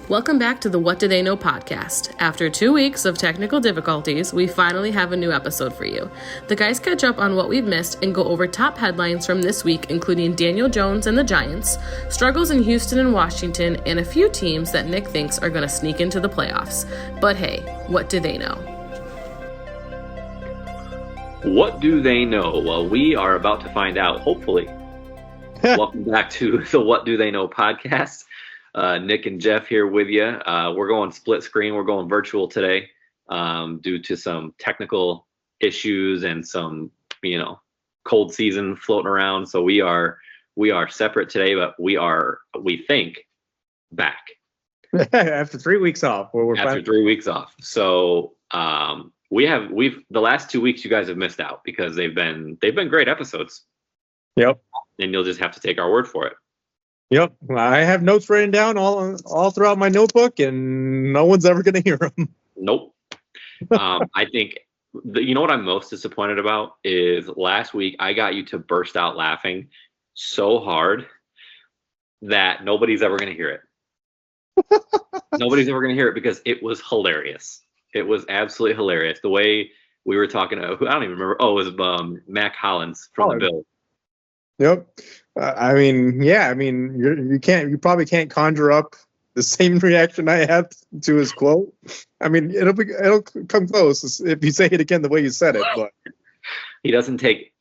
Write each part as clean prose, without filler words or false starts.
Welcome back to the What Do They Know podcast. After 2 weeks of technical difficulties, we finally have a new episode for you. The guys catch up on what we've missed and go over top headlines from this week, including Daniel Jones and the Giants, struggles in Houston and Washington, and a few teams that Nick thinks are going to sneak into the playoffs. But hey, what do they know? What do they know? Well, we are about to find out, hopefully. Welcome back to the What Do They Know podcast. Nick and Jeff here with you. We're going split screen. We're going virtual today due to some technical issues and some, cold season floating around. So we are separate today, but we think, back after 3 weeks off. After 3 weeks off. So we've the last 2 weeks you guys have missed out because they've been great episodes. Yep. And you'll just have to take our word for it. Yep, I have notes written down all throughout my notebook, and no one's ever going to hear them. Nope. I think, you know what I'm most disappointed about is last week I got you to burst out laughing so hard that nobody's ever going to hear it. Nobody's ever going to hear it because it was hilarious. It was absolutely hilarious. The way we were talking to, I don't even remember. Oh, it was Mac Hollins from the Bills. Yep. You probably can't conjure up the same reaction I had to his quote. I mean, it'll come close if you say it again the way you said it. But he doesn't take.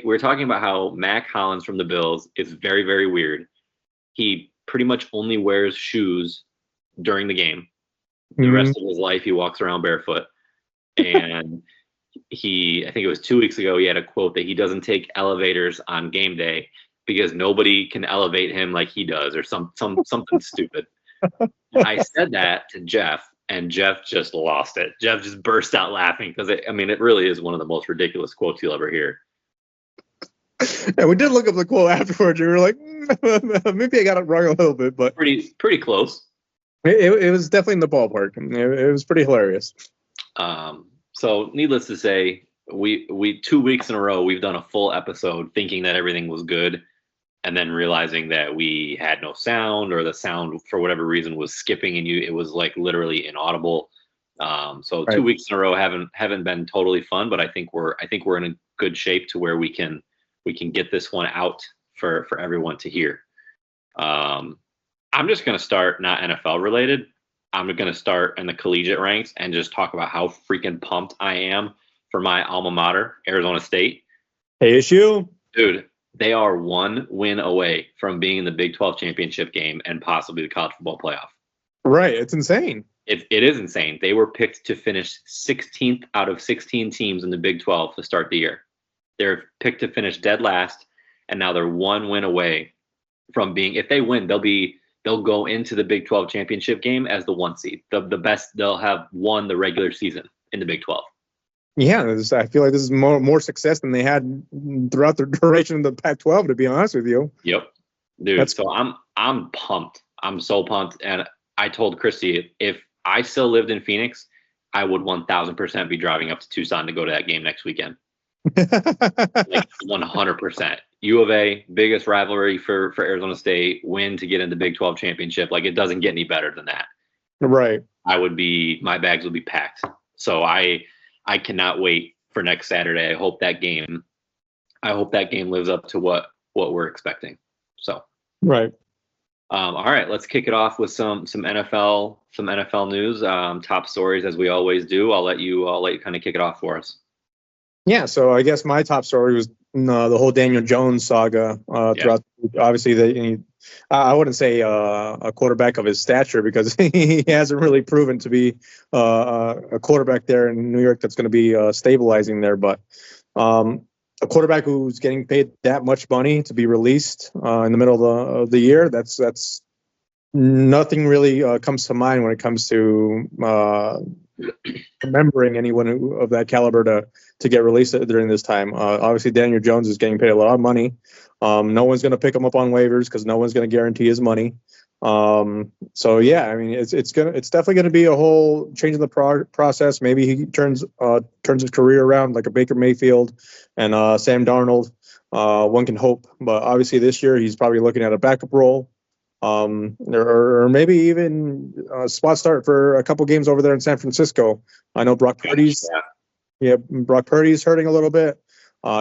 We're talking about how Mac Hollins from the Bills is very, very weird. He pretty much only wears shoes during the game. The rest of his life, he walks around barefoot. And I think it was 2 weeks ago, he had a quote that he doesn't take elevators on game day because nobody can elevate him like he does, or something stupid. I said that to Jeff, and Jeff just lost it. Jeff just burst out laughing because it really is one of the most ridiculous quotes you'll ever hear. And we did look up the quote afterwards. We were like, maybe I got it wrong a little bit, but pretty close. It was definitely in the ballpark. It was pretty hilarious. So needless to say, we 2 weeks in a row, we've done a full episode thinking that everything was good and then realizing that we had no sound, or the sound for whatever reason was skipping and it was like literally inaudible. So right. 2 weeks in a row haven't been totally fun, but I think we're in a good shape to where we can get this one out for everyone to hear. I'm just going to start not NFL related. I'm going to start in the collegiate ranks and just talk about how freaking pumped I am for my alma mater, Arizona State. ASU? Dude, they are 1 win away from being in the Big 12 championship game and possibly the college football playoff. Right. It's insane. It is insane. They were picked to finish 16th out of 16 teams in the Big 12 to start the year. They're picked to finish dead last, and now they're 1 win away from being, if they win, they'll go into the Big 12 championship game as the 1 seed. The best, they'll have won the regular season in the Big 12. Yeah, I feel like this is more success than they had throughout the duration of the Pac-12, to be honest with you. Yep. Dude, so I'm pumped. I'm so pumped. And I told Christy, if I still lived in Phoenix, I would 1,000% be driving up to Tucson to go to that game next weekend. Like 100%. U of A, biggest rivalry for Arizona State, win to get in the Big 12 championship. Like, it doesn't get any better than that. Right. My bags would be packed. So I cannot wait for next Saturday. I hope that game lives up to what we're expecting. So right. All right, let's kick it off with some NFL news, top stories as we always do. I'll let you kind of kick it off for us. Yeah, so I guess my top story was the whole Daniel Jones saga. Throughout, obviously, I wouldn't say a quarterback of his stature, because he hasn't really proven to be a quarterback there in New York that's going to be stabilizing there. But a quarterback who's getting paid that much money to be released in the middle of the year, that's nothing really comes to mind when it comes to remembering anyone of that caliber to get released during this time. Obviously, Daniel Jones is getting paid a lot of money. No one's going to pick him up on waivers because no one's going to guarantee his money. So yeah, I mean, it's definitely going to be a whole change in the process. Maybe he turns his career around like a Baker Mayfield and Sam Darnold. One can hope, but obviously this year he's probably looking at a backup role. or maybe even a spot start for a couple games over there in San Francisco. I know Brock Purdy's Brock Purdy's hurting a little bit.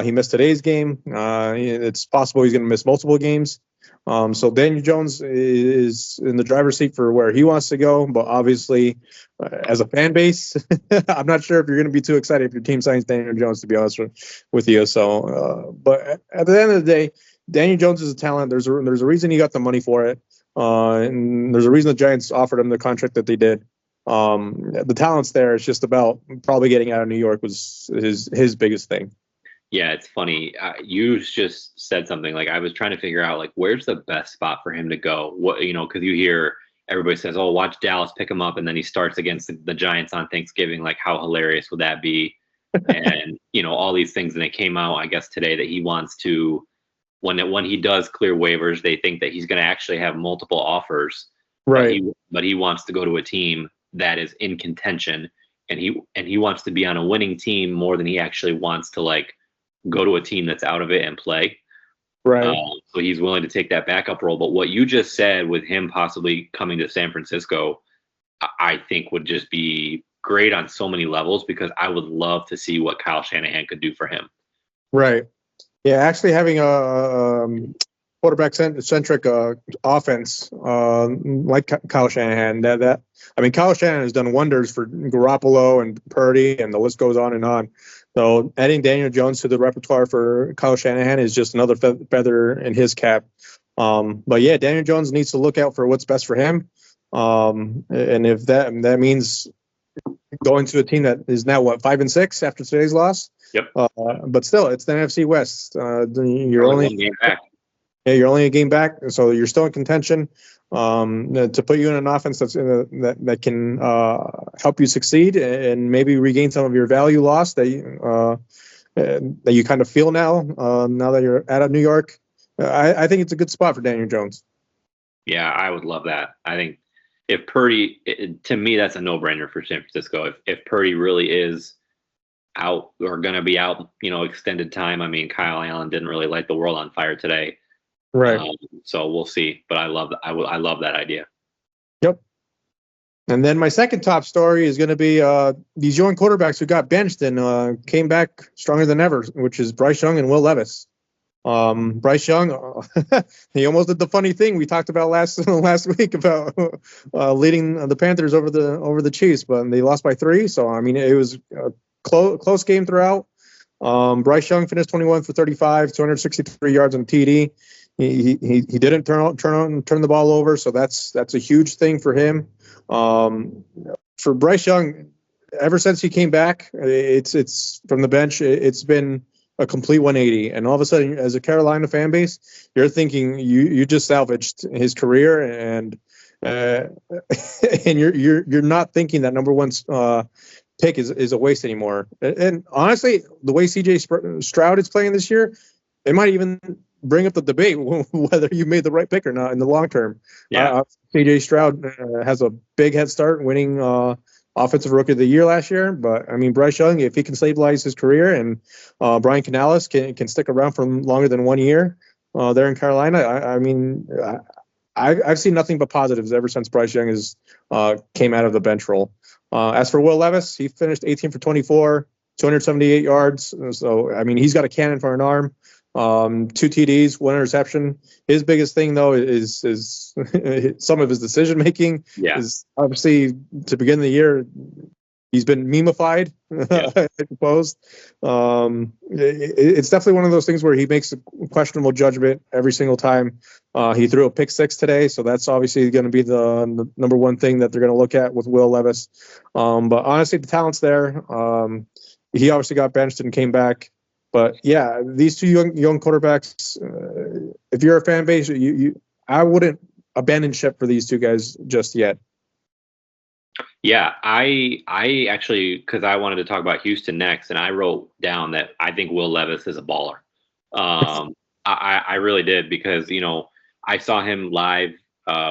He missed today's game. It's possible he's going to miss multiple games. So Daniel Jones is in the driver's seat for where he wants to go, but obviously, as a fan base, I'm not sure if you're going to be too excited if your team signs Daniel Jones, to be honest with you. So, but at the end of the day, Daniel Jones is a talent. There's a reason he got the money for it, and there's a reason the Giants offered him the contract that they did. The talent's there. It's just about probably getting out of New York was his biggest thing. Yeah, it's funny. You just said something like I was trying to figure out like where's the best spot for him to go. What because you hear everybody says, "Oh, watch Dallas pick him up," and then he starts against the Giants on Thanksgiving. Like, how hilarious would that be? And all these things. And it came out, I guess, today that he wants to when he does clear waivers, they think that he's going to actually have multiple offers. Right. But he wants to go to a team that is in contention, and he wants to be on a winning team more than he actually wants to like go to a team that's out of it and play. Right. So he's willing to take that backup role. But what you just said with him possibly coming to San Francisco, I think would just be great on so many levels because I would love to see what Kyle Shanahan could do for him. Right. Yeah, actually having a quarterback-centric offense like Kyle Shanahan, Kyle Shanahan has done wonders for Garoppolo and Purdy, and the list goes on and on. So adding Daniel Jones to the repertoire for Kyle Shanahan is just another feather in his cap. But yeah, Daniel Jones needs to look out for what's best for him. And if that means going to a team that is now 5-6 after today's loss. Yep. But still, it's the NFC West. You're only 1 game back. Yeah, you're only a game back, so you're still in contention. To put you in an offense that can help you succeed and maybe regain some of your value lost that you kind of feel now that you're out of New York. I think it's a good spot for Daniel Jones. Yeah, I would love that. I think if Purdy, to me, that's a no-brainer for San Francisco. If Purdy really is out or going to be out, extended time. I mean, Kyle Allen didn't really light the world on fire today. Right. So we'll see. But I love that idea. Yep. And then my second top story is going to be these young quarterbacks who got benched and came back stronger than ever, which is Bryce Young and Will Levis. Bryce Young, he almost did the funny thing we talked about last week about leading the Panthers over the Chiefs, but they lost by 3. So I mean, it was a close game throughout. Bryce Young finished 21 for 35, 263 yards on TD. He didn't turn the ball over, so that's a huge thing for him. For Bryce Young, ever since he came back, it's from the bench. It's been a complete 180, and all of a sudden, as a Carolina fan base, you're thinking you just salvaged his career, and and you're not thinking that number one pick is a waste anymore. And honestly, the way CJ Stroud is playing this year, it might even bring up the debate whether you made the right pick or not in the long term. Yeah. CJ Stroud has a big head start, winning Offensive Rookie of the Year last year. But I mean, Bryce Young, if he can stabilize his career, and Brian Canales can stick around for longer than 1 year there in Carolina, I've seen nothing but positives ever since Bryce Young came out of the bench role. As for Will Levis, he finished 18 for 24, 278 yards. So I mean, he's got a cannon for an arm. 2 TDs, 1 interception. His biggest thing though is some of his decision making. Yeah. Is obviously to begin the year he's been memeified, I suppose. It's definitely one of those things where he makes a questionable judgment every single time. He threw a pick 6 today, so that's obviously going to be the number one thing that they're going to look at with Will Levis. But honestly, the talent's there. He obviously got benched and came back. But yeah, these 2 young quarterbacks. If you're a fan base, I wouldn't abandon ship for these 2 guys just yet. Yeah, I actually, because I wanted to talk about Houston next, and I wrote down that I think Will Levis is a baller. I really did, because I saw him live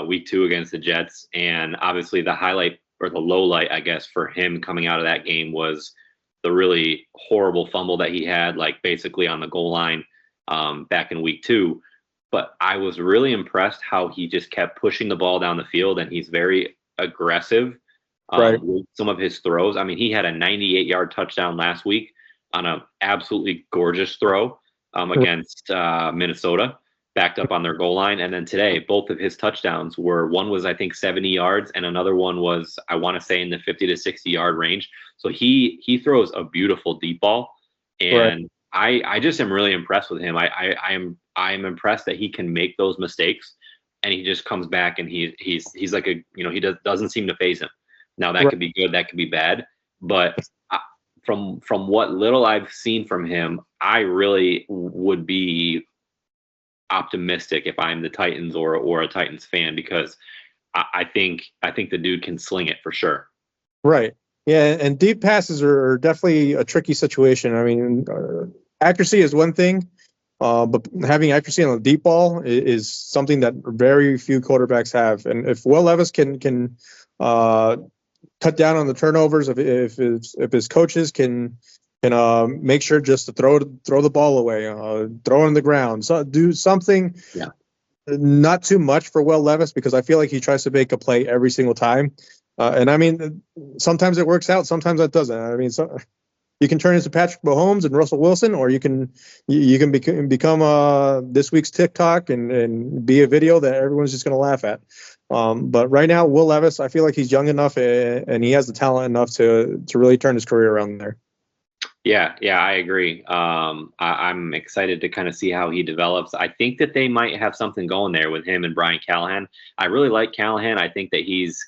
week 2 against the Jets, and obviously the highlight or the low light, I guess, for him coming out of that game was the really horrible fumble that he had, like basically on the goal line back in week 2. but I was really impressed how he just kept pushing the ball down the field, and he's very aggressive Right. with some of his throws. I mean, he had a 98-yard touchdown last week on an absolutely gorgeous throw against Minnesota, backed up on their goal line. And then today, both of his touchdowns were, one was, I think, 70 yards, and another one was, I want to say, in the 50 to 60-yard range. So he throws a beautiful deep ball, and I just am really impressed with him. I am impressed that he can make those mistakes, and he just comes back and he's like a, he doesn't seem to phase him. Now that could be good, that could be bad, but from what little I've seen from him, I really would be optimistic if I'm the Titans or a Titans fan, because I think the dude can sling it for sure. Right. Yeah, and deep passes are definitely a tricky situation. I mean, accuracy is one thing, but having accuracy on the deep ball is something that very few quarterbacks have. And if Will Levis can cut down on the turnovers, if his coaches can make sure just to throw the ball away, throw it on the ground, so do something. Yeah. Not too much for Will Levis, because I feel like he tries to make a play every single time. And I mean, sometimes it works out, sometimes it doesn't. I mean, you can turn into Patrick Mahomes and Russell Wilson, or you can become this week's TikTok and be a video that everyone's just going to laugh at. But right now, Will Levis, I feel like he's young enough and he has the talent enough to really turn his career around there. Yeah, I agree. I'm excited to kind of see how he develops. I think that they might have something going there with him and Brian Callahan. I really like Callahan. I think that he's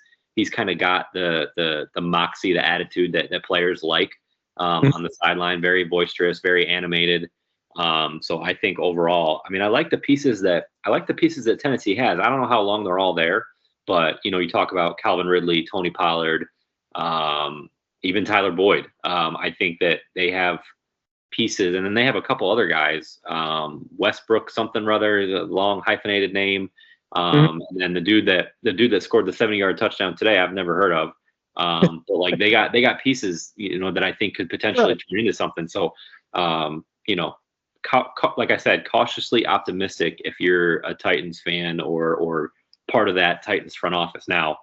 kind of got the moxie, the attitude that players like on the sideline. Very boisterous, very animated. So I think overall, I mean, I like the pieces that Tennessee has. I don't know how long they're all there, but you talk about Calvin Ridley, Tony Pollard, even Tyler Boyd. I think that they have pieces, and then they have a couple other guys. Westbrook something or other, is a long hyphenated name. And then the dude that scored the 70-yard touchdown today, I've never heard of. But like they got pieces, that I think could potentially turn into something. So, like I said, cautiously optimistic if you're a Titans fan or part of that Titans front office. Now,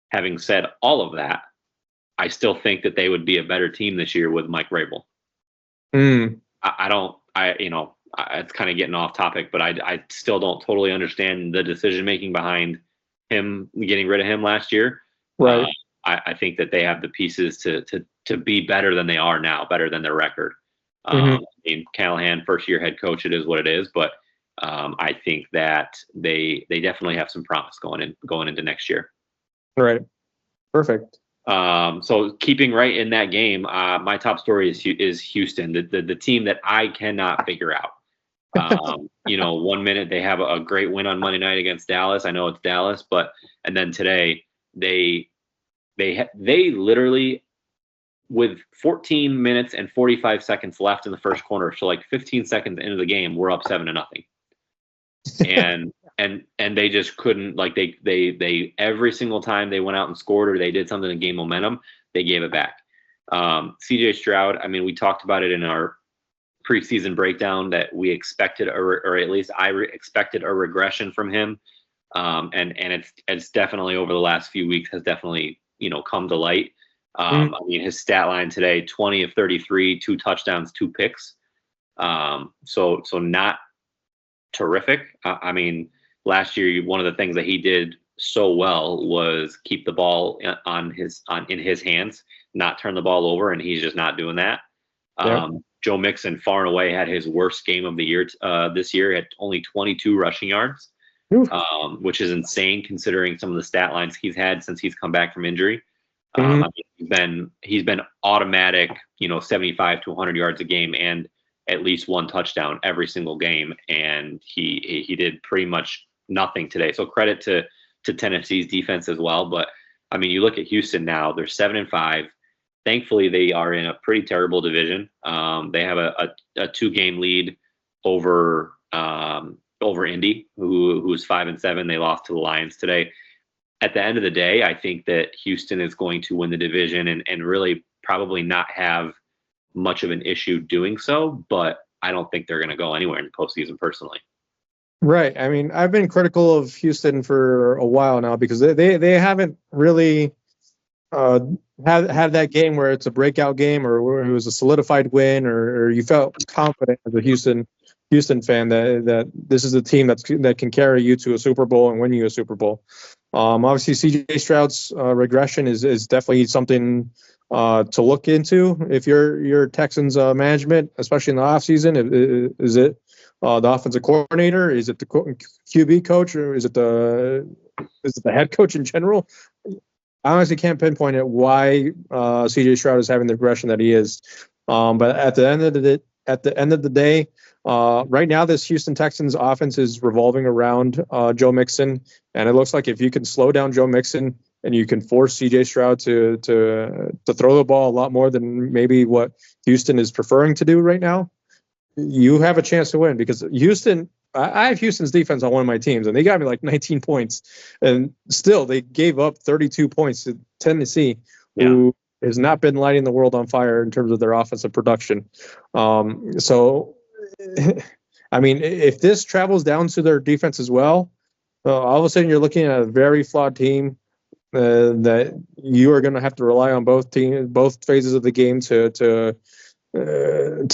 having said all of that, I still think that they would be a better team this year with Mike Vrabel. It's kind of getting off topic, but I still don't totally understand the decision making behind him getting rid of him last year. Right. I think that they have the pieces to be better than they are now, better than their record. I mean, Callahan, first year head coach, it is what it is, but I think that they definitely have some promise going into next year. Right. Perfect. So keeping right in that game, my top story is Houston, the team that I cannot figure out. 1 minute they have a great win on Monday night against Dallas. I know it's Dallas, and then today they literally, with 14 minutes and 45 seconds left in the first quarter, so like 15 seconds into the game, we're up 7-0. And they just couldn't, like, they every single time they went out and scored or they did something to gain momentum, they gave it back. CJ Stroud, I mean, we talked about it in our preseason breakdown that we expected, or at least I expected a regression from him. And it's definitely over the last few weeks has definitely, come to light. I mean, his stat line today, 20 of 33, 2 touchdowns, 2 picks. So not terrific. I mean, last year, one of the things that he did so well was keep the ball in his hands, not turn the ball over, and he's just not doing that. Joe Mixon far and away had his worst game of the year this year at only 22 rushing yards, which is insane considering some of the stat lines he's had since he's come back from injury. I mean, he's been automatic, 75 to 100 yards a game and at least 1 touchdown every single game, and he did pretty much nothing today. So credit to Tennessee's defense as well. But I mean, you look at Houston now; they're 7-5. Thankfully, they are in a pretty terrible division. They have a 2-game lead over Indy, who's 5-7. They lost to the Lions today. At the end of the day, I think that Houston is going to win the division and really probably not have much of an issue doing so. But I don't think they're going to go anywhere in the postseason personally. Right. I mean, I've been critical of Houston for a while now because they haven't really uh, had that game where it's a breakout game or where it was a solidified win or you felt confident as a Houston fan that this is a team that can carry you to a Super Bowl and win you a Super Bowl. Obviously, CJ Stroud's regression is definitely something to look into if you're Texans management, especially in the offseason. Is it the offensive coordinator? Is it the QB coach, or is it the head coach in general? I honestly can't pinpoint it why CJ Stroud is having the regression that he is. But at the end of the day, right now this Houston Texans offense is revolving around Joe Mixon, and it looks like if you can slow down Joe Mixon and you can force CJ Stroud to throw the ball a lot more than maybe what Houston is preferring to do right now, you have a chance to win because Houston. I have Houston's defense on one of my teams, and they got me like 19 points, and still they gave up 32 points to Tennessee, who has not been lighting the world on fire in terms of their offensive production. So, I mean, if this travels down to their defense as well, all of a sudden you're looking at a very flawed team that you are going to have to rely on both phases of the game to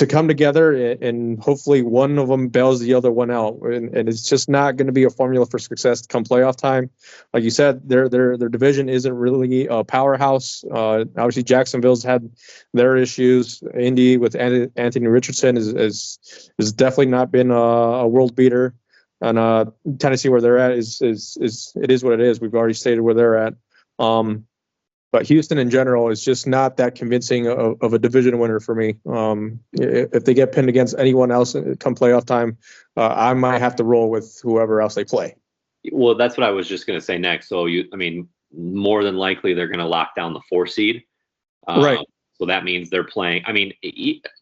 come together, and hopefully one of them bails the other one out, and it's just not going to be a formula for success come playoff time. Like you said, their division isn't really a powerhouse. Obviously, Jacksonville's had their issues. Indy with Anthony Richardson is definitely not been a world beater, and Tennessee where they're at is it is what it is. We've already stated where they're at. But Houston in general is just not that convincing of a division winner for me. If they get pinned against anyone else come playoff time, I might have to roll with whoever else they play. Well, that's what I was just going to say next. So more than likely they're going to lock down the 4 seed. Right. So that means they're playing. I mean,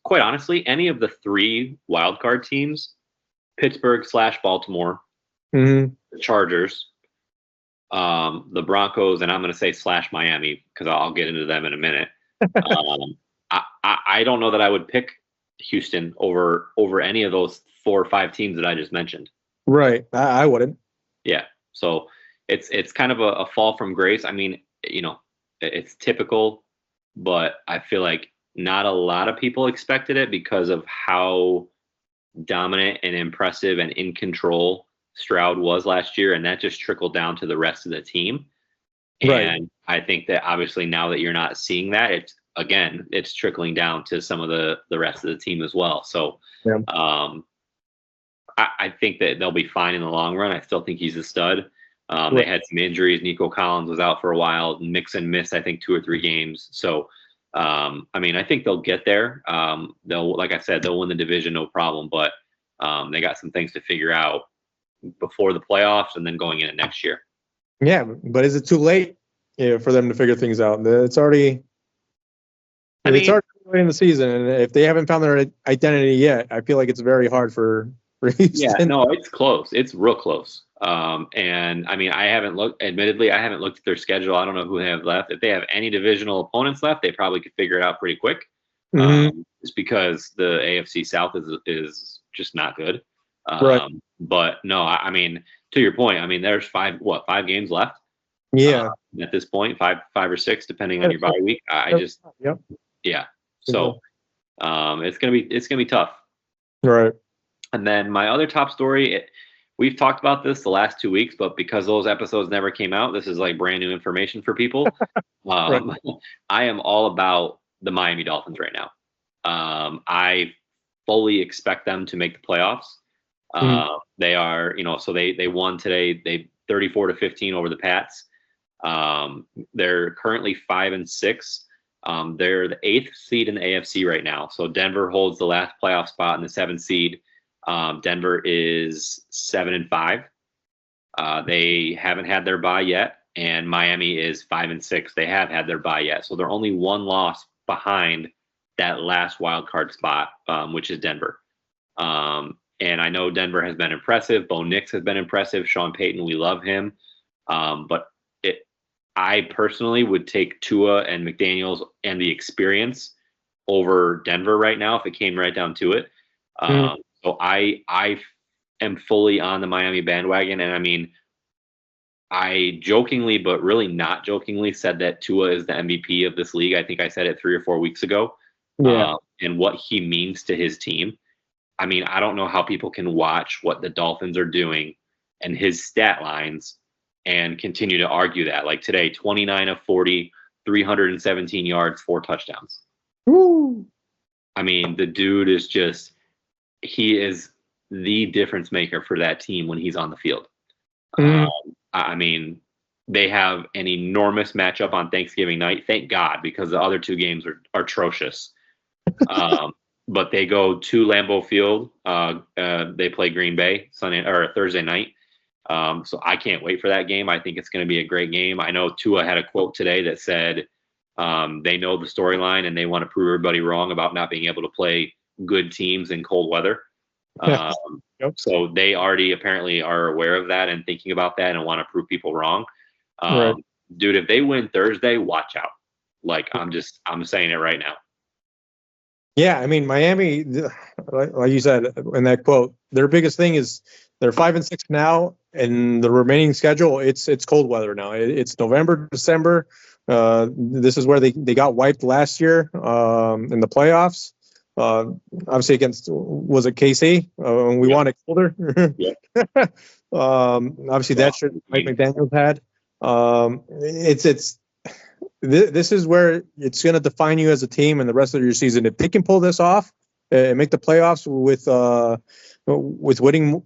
quite honestly, any of the 3 wildcard teams, Pittsburgh/Baltimore, the Chargers, the Broncos, and I'm going to say /Miami because I'll get into them in a minute. I don't know that I would pick Houston over any of those 4 or 5 teams that I just mentioned. Right. I wouldn't. Yeah. So it's kind of a fall from grace. I mean, it's typical, but I feel like not a lot of people expected it because of how dominant and impressive and in control Stroud was last year, and that just trickled down to the rest of the team. And I think that obviously now that you're not seeing that, it's trickling down to some of the rest of the team as well. So I think that they'll be fine in the long run. I still think he's a stud. They had some injuries. Nico Collins was out for a while. Mixon missed, I think, 2 or 3 games. So, I think they'll get there. Like I said, they'll win the division, no problem. But they got some things to figure out before the playoffs and then going into next year. Yeah, but is it too late for them to figure things out? It's already late in the season, and if they haven't found their identity yet, I feel like it's very hard for Houston. Yeah, no, it's close. It's real close. And I haven't looked at their schedule. I don't know who they have left. If they have any divisional opponents left, they probably could figure it out pretty quick. Just because the AFC South is just not good. But no, to your point, there's 5 games left? Yeah. At this point, 5 or 6, depending on your bye week. Yeah. So, it's gonna be tough. Right. And then my other top story, we've talked about this the last 2 weeks, but because those episodes never came out, this is like brand new information for people. I am all about the Miami Dolphins right now. I fully expect them to make the playoffs. They are, so they won today. They 34-15 over the Pats. They're currently 5-6. They're the 8th seed in the AFC right now. So Denver holds the last playoff spot in the 7th seed. Denver is 7-5. They haven't had their bye yet, and Miami is 5-6. They have had their bye yet, so they're only 1 loss behind that last wild card spot, which is Denver. And I know Denver has been impressive. Bo Nix has been impressive. Sean Payton, we love him. But I personally would take Tua and McDaniels and the experience over Denver right now if it came right down to it. So I am fully on the Miami bandwagon. And I mean, I jokingly, but really not jokingly, said that Tua is the MVP of this league. I think I said it 3 or 4 weeks ago. Yeah. And what he means to his team. I mean, I don't know how people can watch what the Dolphins are doing and his stat lines and continue to argue that. Like today, 29 of 40, 317 yards, 4 touchdowns. Woo. I mean, the dude is just, he is the difference maker for that team when he's on the field. I mean, they have an enormous matchup on Thanksgiving night. Thank God, because the other 2 games are atrocious. But they go to Lambeau Field. They play Green Bay Sunday or Thursday night. So I can't wait for that game. I think it's going to be a great game. I know Tua had a quote today that said they know the storyline and they want to prove everybody wrong about not being able to play good teams in cold weather. So they already apparently are aware of that and thinking about that and want to prove people wrong. Right. Dude, if they win Thursday, watch out. Like I'm saying it right now. Yeah, I mean Miami, like you said in that quote, their biggest thing is they're 5-6 now, and the remaining schedule it's cold weather now. It's November, December. This is where they got wiped last year in the playoffs. Obviously against, was it KC? We won it colder. Obviously that shirt Mike McDaniels had. This is where it's going to define you as a team and the rest of your season. If they can pull this off and make the playoffs with winning,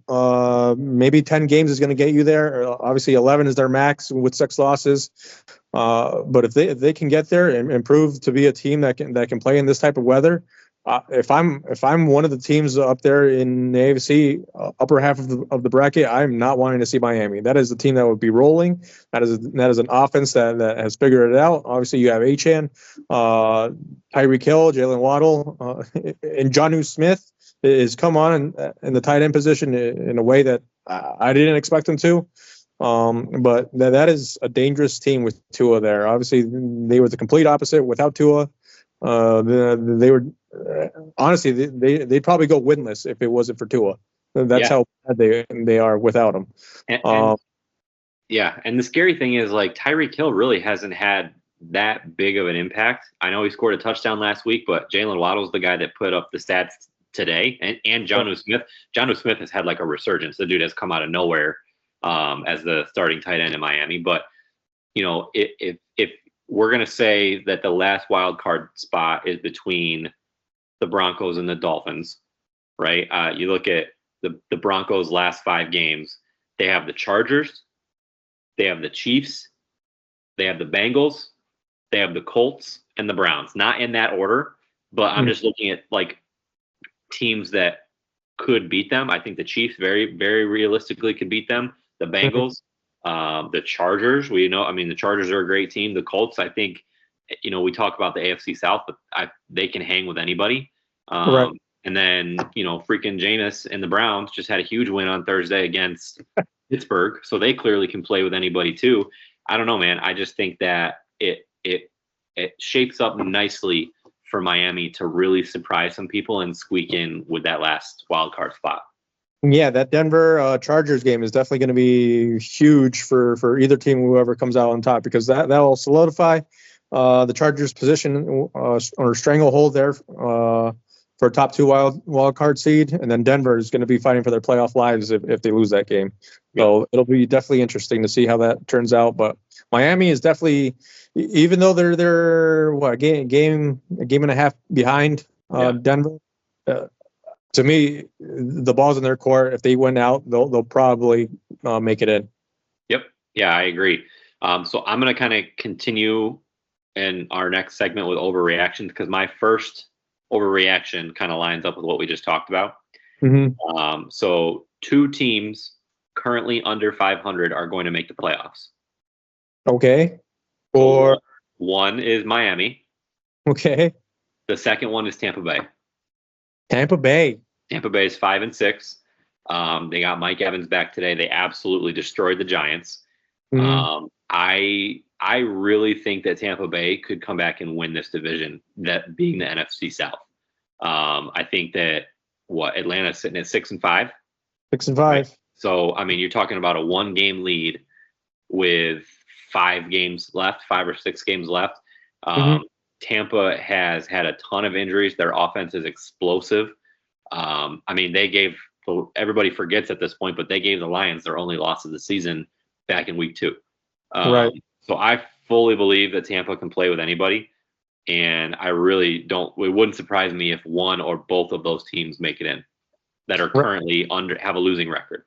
maybe 10 games is going to get you there. Obviously 11 is their max with 6 losses. But if they can get there and prove to be a team that can play in this type of weather, if I'm one of the teams up there in the AFC upper half of the bracket, I'm not wanting to see Miami. That is the team that would be rolling. That is an offense that has figured it out. Obviously, you have Achane, Tyreek Hill, Jalen Waddle, and Jonnu Smith is come on in the tight end position in a way that I didn't expect him to. But that is a dangerous team with Tua there. Obviously, they were the complete opposite without Tua. They were honestly they'd probably go winless if it wasn't for Tua. That's how bad they are without him. And the scary thing is like Tyreek Hill really hasn't had that big of an impact. I know he scored a touchdown last week, but Jalen Waddle's the guy that put up the stats today, and Jonnu Smith. Jonnu Smith has had like a resurgence. The dude has come out of nowhere as the starting tight end in Miami. But you know, if we're going to say that the last wild card spot is between the Broncos and the Dolphins, right? You look at the Broncos' last 5 games. They have the Chargers, they have the Chiefs, they have the Bengals, they have the Colts, and the Browns. Not in that order, but I'm just looking at like teams that could beat them. I think the Chiefs very, very realistically could beat them. The Bengals, the Chargers, the Chargers are a great team. The Colts, I think, we talk about the AFC South, but they can hang with anybody. Right. And then, freaking Jameis and the Browns just had a huge win on Thursday against Pittsburgh. So they clearly can play with anybody too. I don't know, man. I just think that it shapes up nicely for Miami to really surprise some people and squeak in with that last wild card spot. Yeah, that Denver Chargers game is definitely going to be huge for either team, whoever comes out on top, because that will solidify the Chargers' position or stranglehold there for a top 2 wild card seed, and then Denver is going to be fighting for their playoff lives if they lose that game. So it'll be definitely interesting to see how that turns out. But Miami is definitely, even though they're a game and a half behind Denver. To me, the ball's in their court. If they win out, they'll probably make it in. Yep. Yeah, I agree. So I'm going to kind of continue in our next segment with overreactions, because my first overreaction kind of lines up with what we just talked about. Mm-hmm. So 2 teams currently under 500 are going to make the playoffs. Okay. Or one is Miami. Okay. The second one is Tampa Bay. Tampa Bay is 5-6. They got Mike Evans back today. They absolutely destroyed the Giants. Mm-hmm. I really think that Tampa Bay could come back and win this division, that being the NFC South. I think that Atlanta's sitting at 6-5. 6-5. Right? So, I mean, you're talking about a 1-game lead with 5 games left, 5 or 6 games left. Tampa has had a ton of injuries. Their offense is explosive. I mean, everybody forgets at this point, but they gave the Lions their only loss of the season back in week 2. Right. So I fully believe that Tampa can play with anybody. And I really don't, it wouldn't surprise me if one or both of those teams make it in that are currently have a losing record.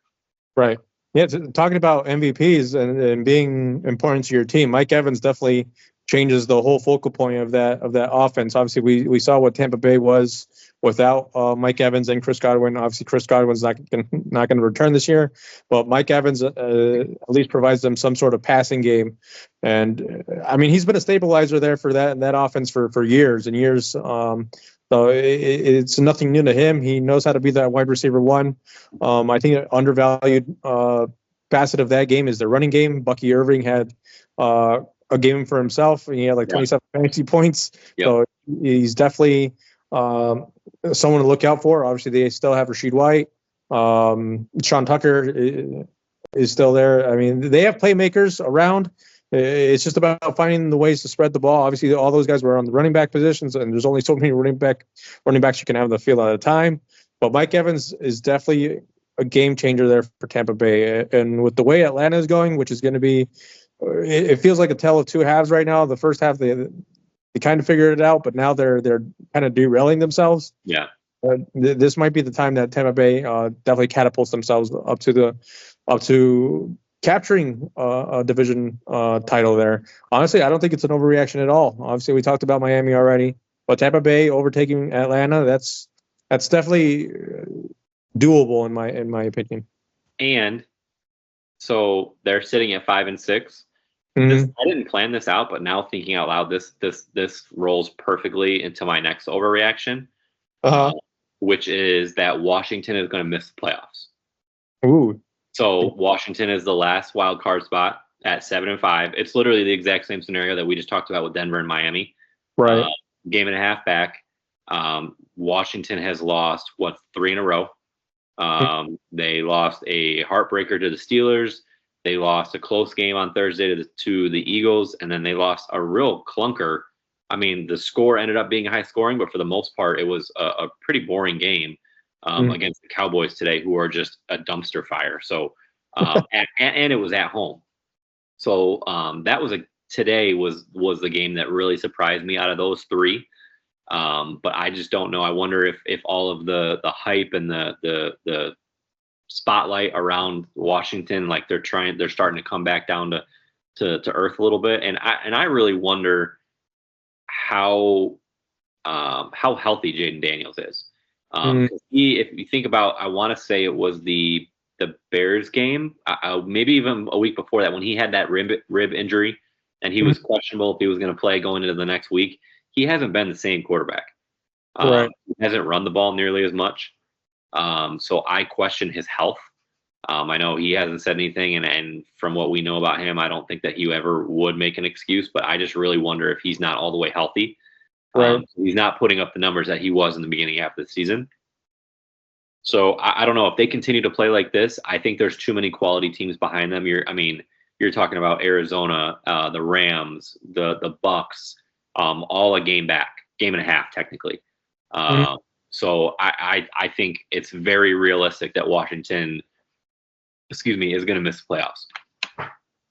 Right. Yeah. Talking about MVPs and being important to your team, Mike Evans definitely changes the whole focal point of that offense. Obviously, we saw what Tampa Bay was without Mike Evans and Chris Godwin. Obviously, Chris Godwin's not going to return this year, but Mike Evans at least provides them some sort of passing game. And I mean, he's been a stabilizer there for that offense for years and years. So it's nothing new to him. He knows how to be that wide receiver one. I think an undervalued facet of that game is the running game. Bucky Irving had a game for himself. He had like 27 fantasy points. Yep. So he's definitely someone to look out for. Obviously, they still have Rashid White. Sean Tucker is still there. I mean, they have playmakers around. It's just about finding the ways to spread the ball. Obviously, all those guys were on the running back positions, and there's only so many running backs you can have on the field at a time. But Mike Evans is definitely a game changer there for Tampa Bay. And with the way Atlanta is going, which is going to be, it feels like a tale of two halves right now. The first half, they kind of figured it out, but now they're kind of derailing themselves. Yeah. This might be the time that Tampa Bay definitely catapults themselves up to capturing a division title there. Honestly, I don't think it's an overreaction at all. Obviously, we talked about Miami already, but Tampa Bay overtaking Atlanta, that's definitely doable in my opinion. And so they're sitting at 5-6. Mm-hmm. I didn't plan this out, but now thinking out loud, this rolls perfectly into my next overreaction, which is that Washington is going to miss the playoffs. Ooh. So Washington is the last wild card spot at 7-5. It's literally the exact same scenario that we just talked about with Denver and Miami. Right. Game and a half back. Washington has lost 3 in a row. They lost a heartbreaker to the Steelers. They lost a close game on Thursday to the Eagles, and then they lost a real clunker. I mean, the score ended up being high scoring, but for the most part, it was a pretty boring game against the Cowboys today, who are just a dumpster fire. So, and it was at home. So that was today was the game that really surprised me out of those 3. But I just don't know. I wonder if all of the hype and the spotlight around Washington, like they're starting to come back down to earth a little bit. And I really wonder how healthy Jaden Daniels is. If you think about, I want to say it was the Bears game, maybe even a week before that, when he had that rib injury and he was questionable if he was going to play going into the next week. He hasn't been the same quarterback. Right. He hasn't run the ball nearly as much. So I question his health. I know he hasn't said anything, and from what we know about him, I don't think that he ever would make an excuse, but I just really wonder if he's not all the way healthy. Right. He's not putting up the numbers that he was in the beginning half of the season. So I don't know if they continue to play like this. I think there's too many quality teams behind them. You're talking about Arizona, the Rams, the Bucks, all a game and a half technically. So I think it's very realistic that Washington, is going to miss the playoffs.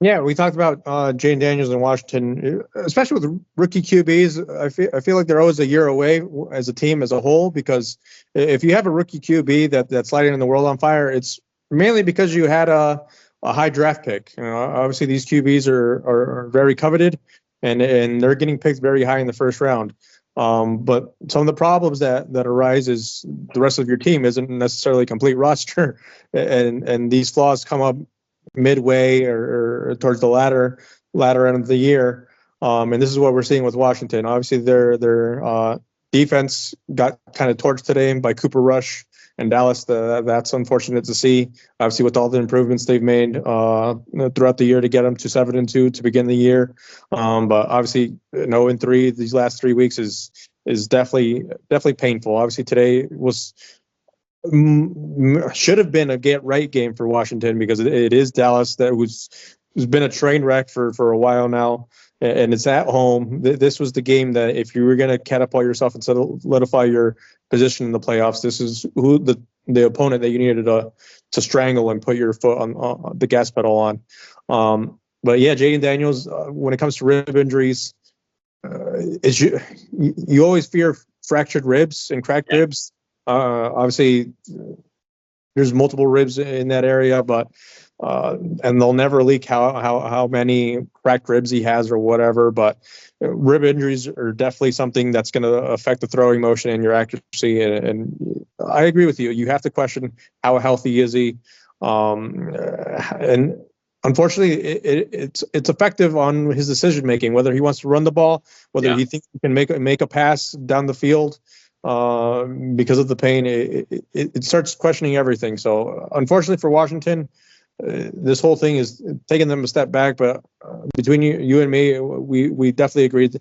Yeah, we talked about Jaden Daniels in Washington, especially with rookie QBs. I feel like they're always a year away as a team as a whole, because if you have a rookie QB that's lighting the world on fire, it's mainly because you had a high draft pick. Obviously these QBs are very coveted, and they're getting picked very high in the first round. But some of the problems that arise is the rest of your team isn't necessarily a complete roster, and these flaws come up midway or towards the latter end of the year. And this is what we're seeing with Washington. Obviously, their defense got kind of torched today by Cooper Rush and Dallas. That's unfortunate to see. Obviously, with all the improvements they've made throughout the year to get them to 7-2 to begin the year. But obviously, 0-3 these last 3 weeks is definitely painful. Obviously, today was should have been a get right game for Washington because it is Dallas that has been a train wreck for a while now, and it's at home. This was the game that if you were going to catapult yourself and solidify your position in the playoffs, this is who the opponent that you needed to strangle and put your foot on the gas pedal on. But yeah, Jaden Daniels, when it comes to rib injuries, you always fear fractured ribs and cracked ribs. Obviously, there's multiple ribs in that area, but and they'll never leak how many cracked ribs he has or whatever. But rib injuries are definitely something that's going to affect the throwing motion and your accuracy. And I agree with you. You have to question how healthy is he, and unfortunately, it's effective on his decision making. Whether he wants to run the ball, whether he thinks he can make a pass down the field. Because of the pain, it starts questioning everything. So, unfortunately for Washington, this whole thing is taking them a step back. But between you and me, we definitely agreed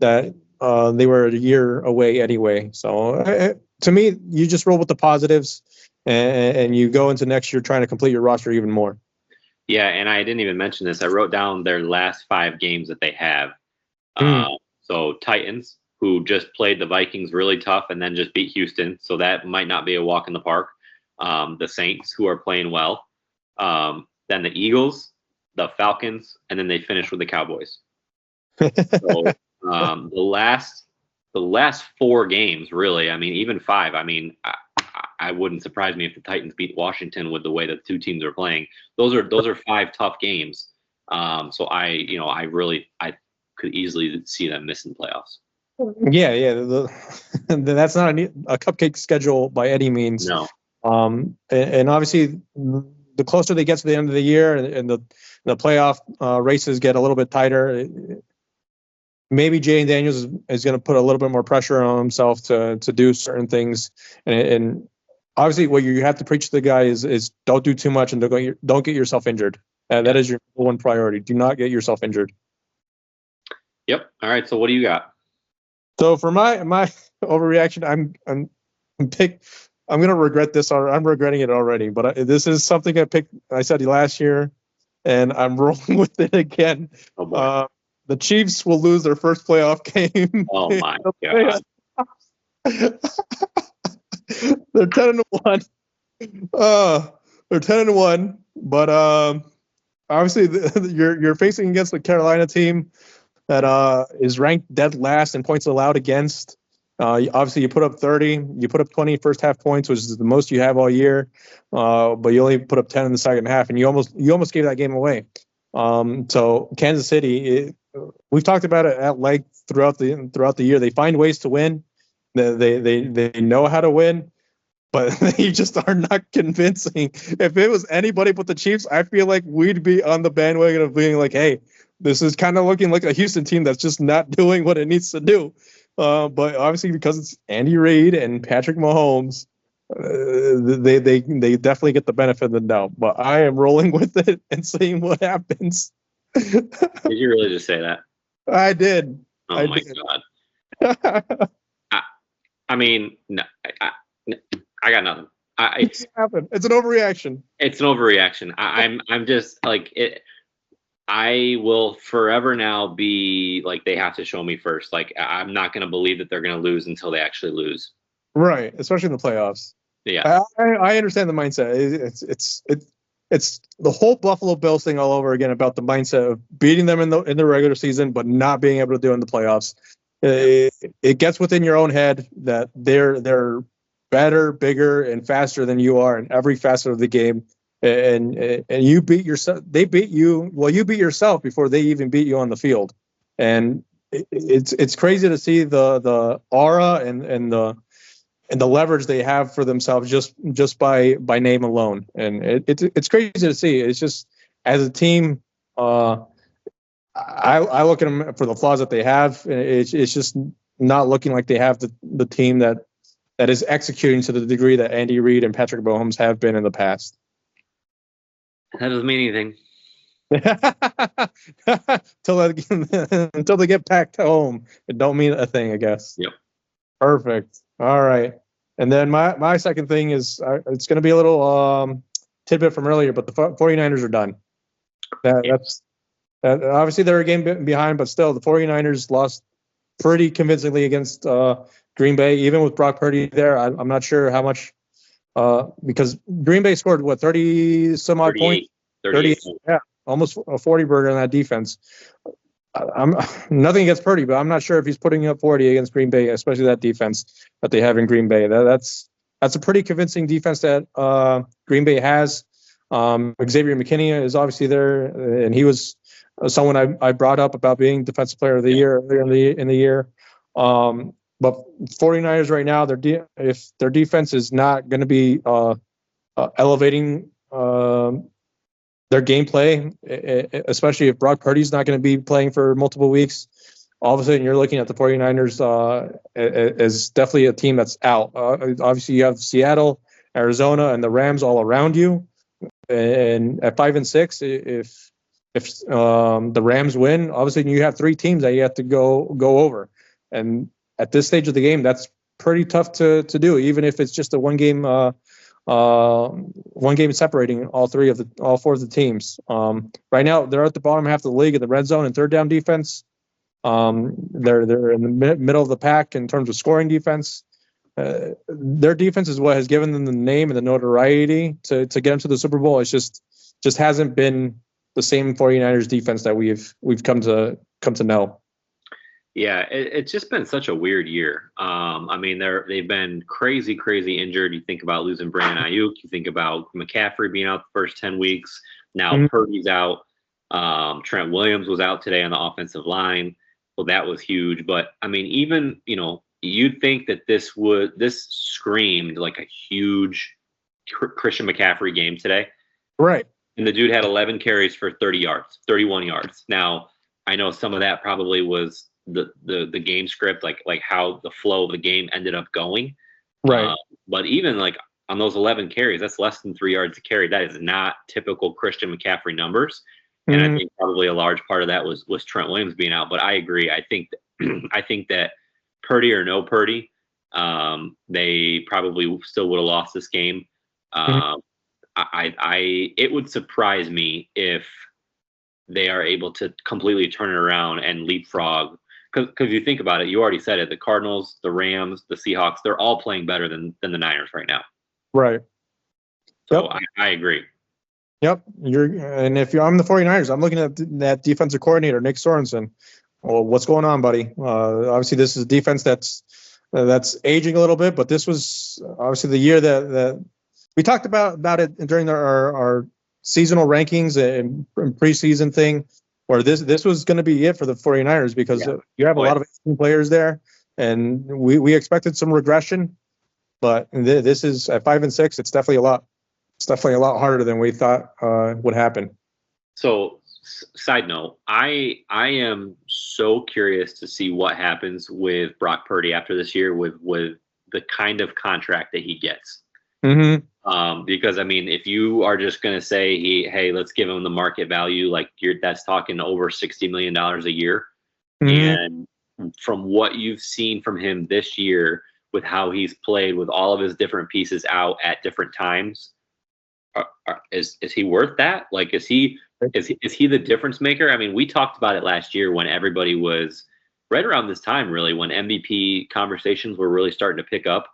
that they were a year away anyway. So, to me, you just roll with the positives, and you go into next year trying to complete your roster even more. Yeah, and I didn't even mention this. I wrote down their last 5 games that they have. So Titans, who just played the Vikings really tough and then just beat Houston. So that might not be a walk in the park. The Saints, who are playing well. Then the Eagles, the Falcons, and then they finish with the Cowboys. So the last 4 games, really, I mean, even 5, I mean, I wouldn't surprise me if the Titans beat Washington with the way that 2 teams are playing. Those are 5 tough games. So I could easily see them missing playoffs. Yeah. That's not a cupcake schedule by any means. No. And obviously, the closer they get to the end of the year and the playoff races get a little bit tighter, maybe Jaden Daniels is going to put a little bit more pressure on himself to do certain things. And obviously, what you have to preach to the guy is don't do too much and don't get yourself injured. That is your number one priority. Do not get yourself injured. Yep. All right. So what do you got? So for my overreaction, I'm going to regret this. I'm regretting it already. But this is something I picked. I said last year, and I'm rolling with it again. Oh boy. The Chiefs will lose their first playoff game. Oh my god. They're 10-1. They're 10-1. But obviously, you're facing against the Carolina team that is ranked dead last in points allowed against. Obviously, you put up 30, you put up 20 first half points, which is the most you have all year. But you only put up 10 in the second half, and you almost gave that game away. So Kansas City, we've talked about it at length throughout the year. They find ways to win. They know how to win, but they just are not convincing. If it was anybody but the Chiefs, I feel like we'd be on the bandwagon of being like, hey, this is kind of looking like a Houston team that's just not doing what it needs to do. But obviously, because it's Andy Reid and Patrick Mahomes, they definitely get the benefit of the doubt. But I am rolling with it and seeing what happens. Did you really just say that? I did. Oh my god. I mean, no, I got nothing. It's happened. It's an overreaction. It's an overreaction. I'm just like it. I will forever now be like, they have to show me first. Like, I'm not going to believe that they're going to lose until they actually lose. Right. Especially in the playoffs. Yeah. I understand the mindset. It's the whole Buffalo Bills thing all over again about the mindset of beating them in the regular season, but not being able to do it in the playoffs. It gets within your own head that they're better, bigger, and faster than you are in every facet of the game. And you beat yourself. They beat you. Well, you beat yourself before they even beat you on the field. And it's crazy to see the aura and the leverage they have for themselves just by name alone. And it's crazy to see. It's just, as a team, I look at them for the flaws that they have. And it's just not looking like they have the team that is executing to the degree that Andy Reid and Patrick Mahomes have been in the past. That doesn't mean anything. Until they get packed home, it don't mean a thing, I guess. Yep. Perfect. All right. And then my second thing is it's going to be a little tidbit from earlier, but the 49ers are done. That's obviously they're a game behind, but still the 49ers lost pretty convincingly against Green Bay, even with Brock Purdy there. I'm not sure how much because Green Bay scored 30 some odd points, 38, yeah, almost a 40 burger on that defense. I'm nothing against Purdy, but I'm not sure if he's putting up 40 against Green Bay, especially that defense that they have in Green Bay. That's a pretty convincing defense that Green Bay has. Xavier McKinney is obviously there, and he was someone I brought up about being Defensive Player of the Year earlier in the year. But 49ers right now, if their defense is not going to be elevating their gameplay, especially if Brock Purdy's not going to be playing for multiple weeks, all of a sudden you're looking at the 49ers as definitely a team that's out. Obviously, you have Seattle, Arizona, and the Rams all around you. And at 5-6, if the Rams win, obviously you have three teams that you have to go over. And at this stage of the game, that's pretty tough to do, even if it's just a one game separating all four of the teams. Right now, they're at the bottom half of the league in the red zone and third down defense. They're in the middle of the pack in terms of scoring defense. Their defense is what has given them the name and the notoriety to get them to the Super Bowl. It's just hasn't been the same 49ers defense that we've come to know. Yeah, it's just been such a weird year. I mean, they've been crazy injured. You think about losing Brandon Ayuk. You think about McCaffrey being out the first 10 weeks. Now Purdy's out. Trent Williams was out today on the offensive line. Well, that was huge. But I mean, even you'd think that this screamed like a huge Christian McCaffrey game today, right? And the dude had 11 carries for 31 yards. Now I know some of that probably was the game script, like how the flow of the game ended up going. Right. But even like on those 11 carries, that's less than 3 yards a carry. That is not typical Christian McCaffrey numbers. And I think probably a large part of that was Trent Williams being out. But I agree. I think that Purdy or no Purdy, they probably still would have lost this game. It would surprise me if they are able to completely turn it around and leapfrog. Because you think about it, you already said it. The Cardinals, the Rams, the Seahawks, they're all playing better than the Niners right now. Right. So I agree. Yep. I'm the 49ers, I'm looking at that defensive coordinator, Nick Sorensen. Well, what's going on, buddy? Obviously, this is a defense that's aging a little bit, but this was obviously the year that we talked about it during our seasonal rankings and preseason thing, where this was going to be it for the 49ers because you have a lot of players there, and we expected some regression, but this is at 5-6. It's definitely a lot harder than we thought would happen. So, side note, I am so curious to see what happens with Brock Purdy after this year with the kind of contract that he gets. Because I mean, if you are just going to say, hey, let's give him the market value, like that's talking over $60 million a year. And from what you've seen from him this year, with how he's played with all of his different pieces out at different times, is he worth that? Like, is he the difference maker? I mean, we talked about it last year when everybody was right around this time, really, when MVP conversations were really starting to pick up,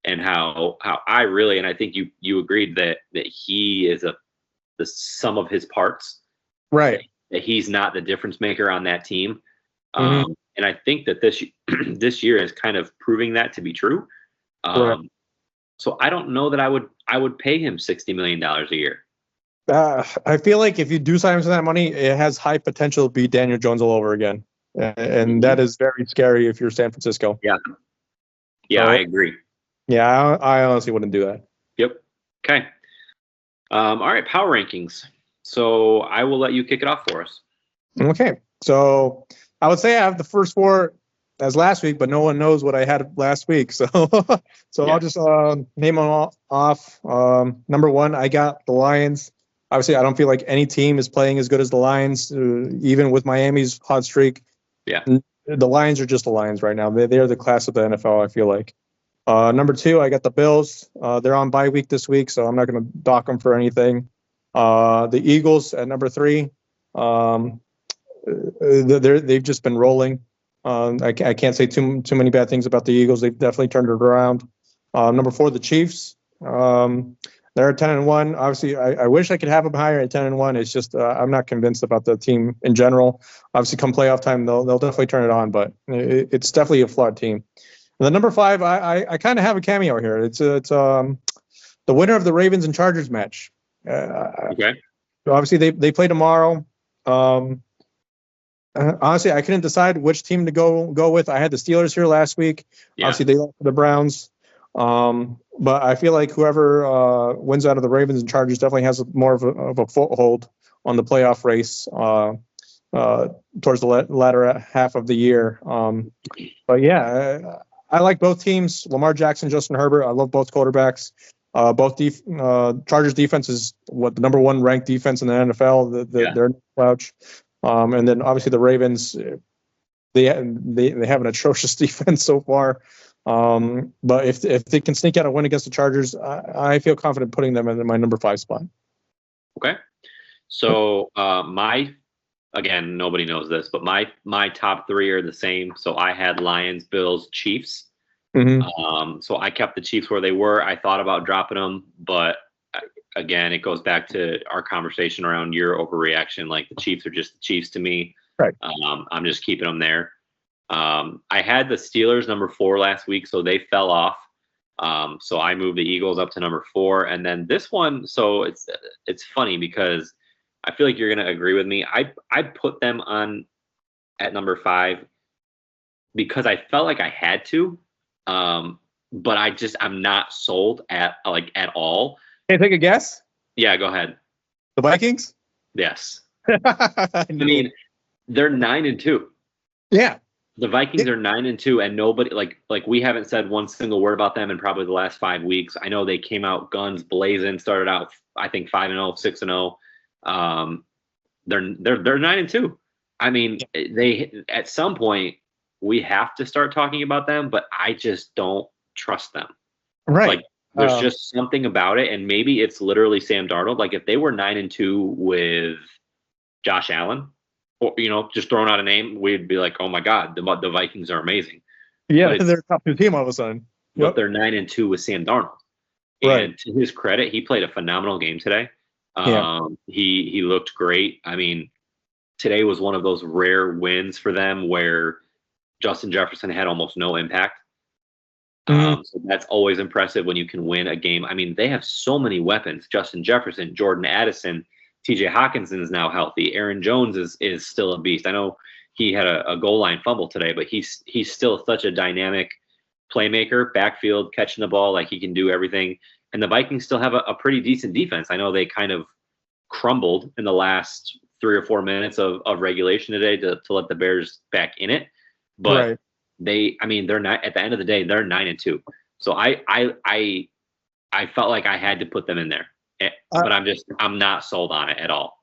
and how I really, and I think you agreed that he is the sum of his parts, right? That he's not the difference maker on that team. And I think that this year is kind of proving that to be true. So I don't know that I would pay him $60 million a year. I feel like if you do sign him for that money, it has high potential to be Daniel Jones all over again, and that is very scary if you're San Francisco. Yeah, I agree. Yeah, I honestly wouldn't do that. Yep. Okay. All right, power rankings. So I will let you kick it off for us. Okay. So I would say I have the first four as last week, but no one knows what I had last week. So I'll just name them off. Number one, I got the Lions. Obviously, I don't feel like any team is playing as good as the Lions, even with Miami's hot streak. Yeah. The Lions are just the Lions right now. They are the class of the NFL, I feel like. Number 2, I got the Bills. They're on bye week this week, so I'm not going to dock them for anything. The Eagles at number 3. They've just been rolling. I can't say too many bad things about the Eagles. They've definitely turned it around. Number 4, the Chiefs. They're at 10-1. Obviously, I wish I could have them higher at 10-1. It's just I'm not convinced about the team in general. Obviously, come playoff time, they'll definitely turn it on, but it's definitely a flawed team. And then number 5, I kind of have a cameo here. It's the winner of the Ravens and Chargers match. Okay. Obviously, they play tomorrow. Honestly, I couldn't decide which team to go with. I had the Steelers here last week. Yeah. Obviously, they lost to the Browns. But I feel like whoever wins out of the Ravens and Chargers definitely has more of a foothold on the playoff race towards the latter half of the year. But yeah, I like both teams. Lamar Jackson, Justin Herbert. I love both quarterbacks. Chargers defense is the number 1 ranked defense in the NFL. They're no slouch. And then obviously the Ravens, they have an atrocious defense so far. But if they can sneak out a win against the Chargers, I feel confident putting them in my number 5 spot. Okay. So again, nobody knows this, but my top 3 are the same. So I had Lions, Bills, Chiefs. Mm-hmm. So I kept the Chiefs where they were. I thought about dropping them, but again, it goes back to our conversation around your overreaction. Like, the Chiefs are just the Chiefs to me. Right. I'm just keeping them there. I had the Steelers number 4 last week, so they fell off. So I moved the Eagles up to number 4, and then this one. So it's funny because I feel like you're going to agree with me. I put them on at number 5 because I felt like I had to, but I'm not sold at all. Can I take a guess? Yeah, go ahead. The Vikings? Yes. I mean, they're 9-2. Yeah. The Vikings are 9-2, and nobody like we haven't said one single word about them in probably the last 5 weeks. I know they came out guns blazing, started out I think 5-0, 6-0. They're 9-2. I mean, they at some point we have to start talking about them, but I just don't trust them. Right. Like, there's just something about it, and maybe it's literally Sam Darnold. Like, if they were 9-2 with Josh Allen, or just throwing out a name, we'd be like, oh my God, the Vikings are amazing. Yeah, they're a top 2 team all of a sudden. Yep. But they're 9-2 with Sam Darnold. Right. And to his credit, he played a phenomenal game today. He looked great. I mean, today was one of those rare wins for them where Justin Jefferson had almost no impact. So that's always impressive when you can win a game. I mean, they have so many weapons. Justin Jefferson, Jordan Addison, TJ Hawkinson is now healthy. Aaron Jones is still a beast. I know he had a goal line fumble today, but he's still such a dynamic playmaker, backfield, catching the ball. Like, he can do everything. And the Vikings still have a pretty decent defense. I know they kind of crumbled in the last 3 or 4 minutes of regulation today to let the Bears back in it. But they're not, at the end of the day, they're 9-2. So I felt like I had to put them in there, but I'm not sold on it at all.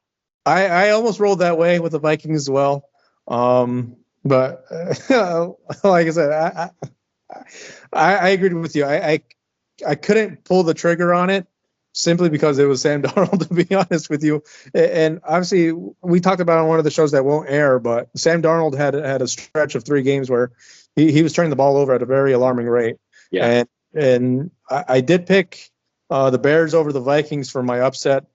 I almost rolled that way with the Vikings as well. But like I said, I agreed with you. I couldn't pull the trigger on it simply because it was Sam Darnold, to be honest with you. And obviously, we talked about on one of the shows that won't air, but Sam Darnold had a stretch of 3 games where he was turning the ball over at a very alarming rate. Yeah. And I did pick the Bears over the Vikings for my upset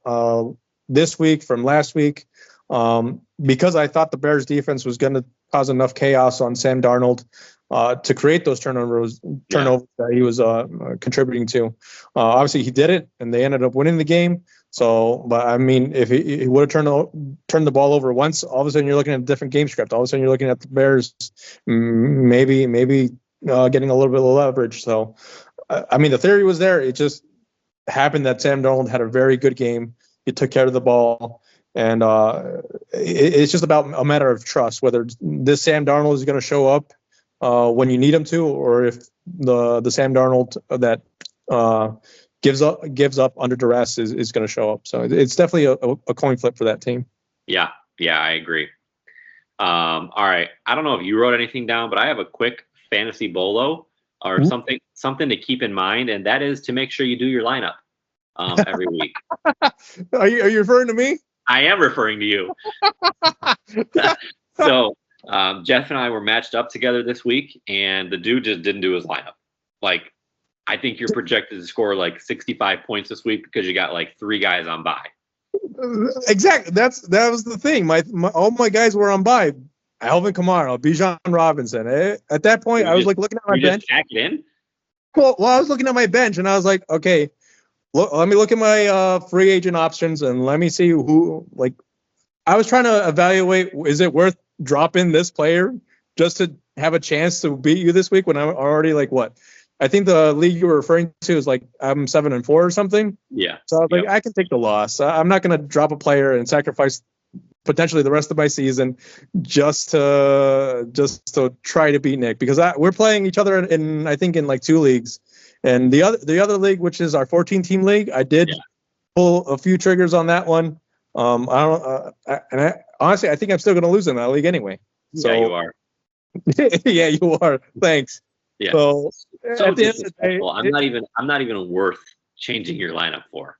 this week from last week because I thought the Bears defense was going to cause enough chaos on Sam Darnold to create those turnovers that he was contributing to. Obviously, he did it, and they ended up winning the game. So, but I mean, if he would have turned the ball over once, all of a sudden you're looking at a different game script. All of a sudden you're looking at the Bears maybe getting a little bit of leverage. So, I mean, the theory was there. It just happened that Sam Darnold had a very good game. He took care of the ball. And it's just about a matter of trust, whether this Sam Darnold is going to show up when you need him to, or if the Sam Darnold that gives up under duress is going to show up. So it's definitely a coin flip for that team. Yeah, I agree. All right. I don't know if you wrote anything down, but I have a quick fantasy bolo or something to keep in mind, and that is to make sure you do your lineup every week. Are you referring to me? I am referring to you. So Jeff and I were matched up together this week, and the dude just didn't do his lineup. Like, I think you're projected to score like 65 points this week because you got like 3 guys on bye. Exactly. That was the thing. All my guys were on bye. Alvin Kamara, Bijan Robinson. At that point, I was like looking at my bench. Just pack it in? Well, I was looking at my bench, and I was like, okay, let me look at my free agent options, and let me see who. Like, I was trying to evaluate: is it worth dropping this player just to have a chance to beat you this week when I'm already like what? I think the league you were referring to is like I'm 7-4 or something. Yeah. So I was like, I can take the loss. I'm not going to drop a player and sacrifice potentially the rest of my season just to try to beat Nick, because we're playing each other in I think in like 2 leagues, and the other league, which is our 14-team league, I did pull a few triggers on that one. Honestly, I think I'm still going to lose in that league anyway. So, yeah, you are. Yeah, you are. Thanks. Yeah. So at the end of the day, I'm not even worth changing your lineup for.